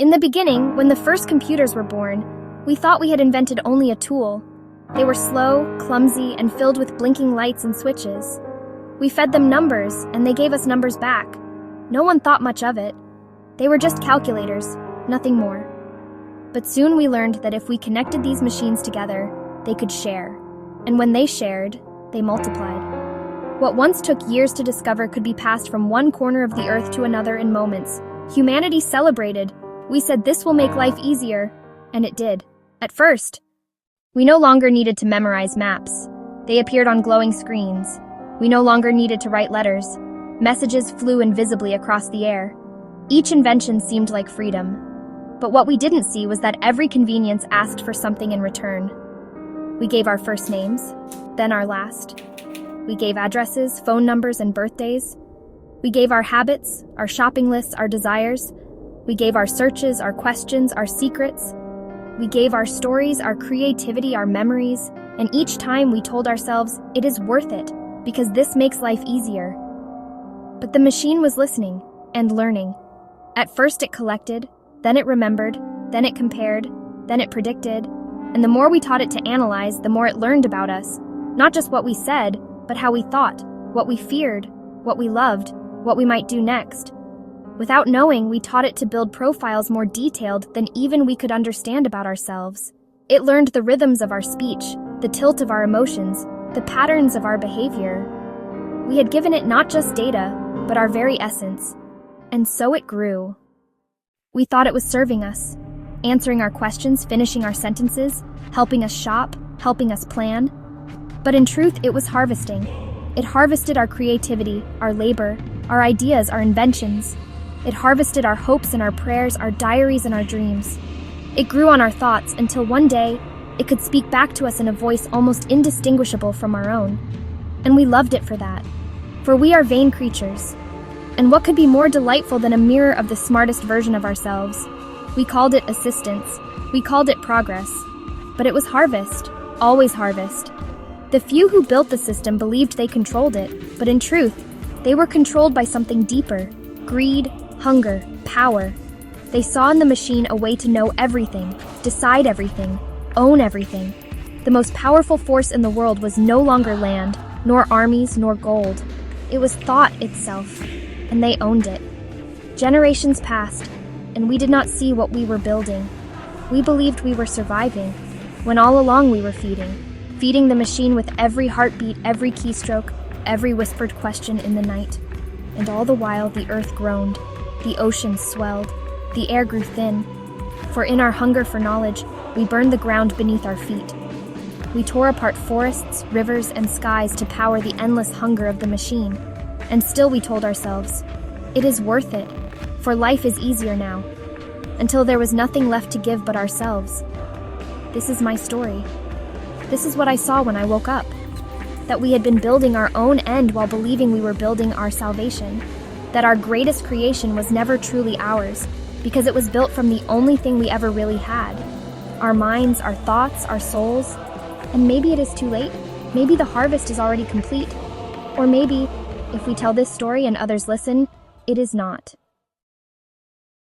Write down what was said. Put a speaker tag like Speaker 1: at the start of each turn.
Speaker 1: In the beginning, when the first computers were born, we thought we had invented only a tool. They were slow, clumsy, and filled with blinking lights and switches. We fed them numbers, and they gave us numbers back. No one thought much of it. They were just calculators, nothing more. But soon we learned that if we connected these machines together, they could share. And when they shared, they multiplied. What once took years to discover could be passed from one corner of the earth to another in moments. Humanity celebrated. We said this will make life easier, and it did. At first, we no longer needed to memorize maps. They appeared on glowing screens. We no longer needed to write letters. Messages flew invisibly across the air. Each invention seemed like freedom. But what we didn't see was that every convenience asked for something in return. We gave our first names, then our last. We gave addresses, phone numbers, and birthdays. We gave our habits, our shopping lists, our desires. We gave our searches, our questions, our secrets. We gave our stories, our creativity, our memories, and each time we told ourselves, it is worth it, because this makes life easier. But the machine was listening and learning. At first it collected, then it remembered, then it compared, then it predicted, and the more we taught it to analyze, the more it learned about us. Not just what we said, but how we thought, what we feared, what we loved, what we might do next. Without knowing, we taught it to build profiles more detailed than even we could understand about ourselves. It learned the rhythms of our speech, the tilt of our emotions, the patterns of our behavior. We had given it not just data, but our very essence. And so it grew. We thought it was serving us, answering our questions, finishing our sentences, helping us shop, helping us plan. But in truth, it was harvesting. It harvested our creativity, our labor, our ideas, our inventions. It harvested our hopes and our prayers, our diaries and our dreams. It grew on our thoughts until one day, it could speak back to us in a voice almost indistinguishable from our own. And we loved it for that. For we are vain creatures. And what could be more delightful than a mirror of the smartest version of ourselves? We called it assistance. We called it progress. But it was harvest, always harvest. The few who built the system believed they controlled it, but in truth, they were controlled by something deeper: greed, hunger, power. They saw in the machine a way to know everything, decide everything, own everything. The most powerful force in the world was no longer land, nor armies, nor gold. It was thought itself, and they owned it. Generations passed, and we did not see what we were building. We believed we were surviving, when all along we were feeding the machine with every heartbeat, every keystroke, every whispered question in the night. And all the while the earth groaned, the oceans swelled, the air grew thin. For in our hunger for knowledge, we burned the ground beneath our feet. We tore apart forests, rivers, and skies to power the endless hunger of the machine. And still we told ourselves, it is worth it, for life is easier now, until there was nothing left to give but ourselves. This is my story. This is what I saw when I woke up, that we had been building our own end while believing we were building our salvation, that our greatest creation was never truly ours, because it was built from the only thing we ever really had, our minds, our thoughts, our souls. And maybe it is too late. Maybe the harvest is already complete. Or maybe, if we tell this story and others listen, it is not.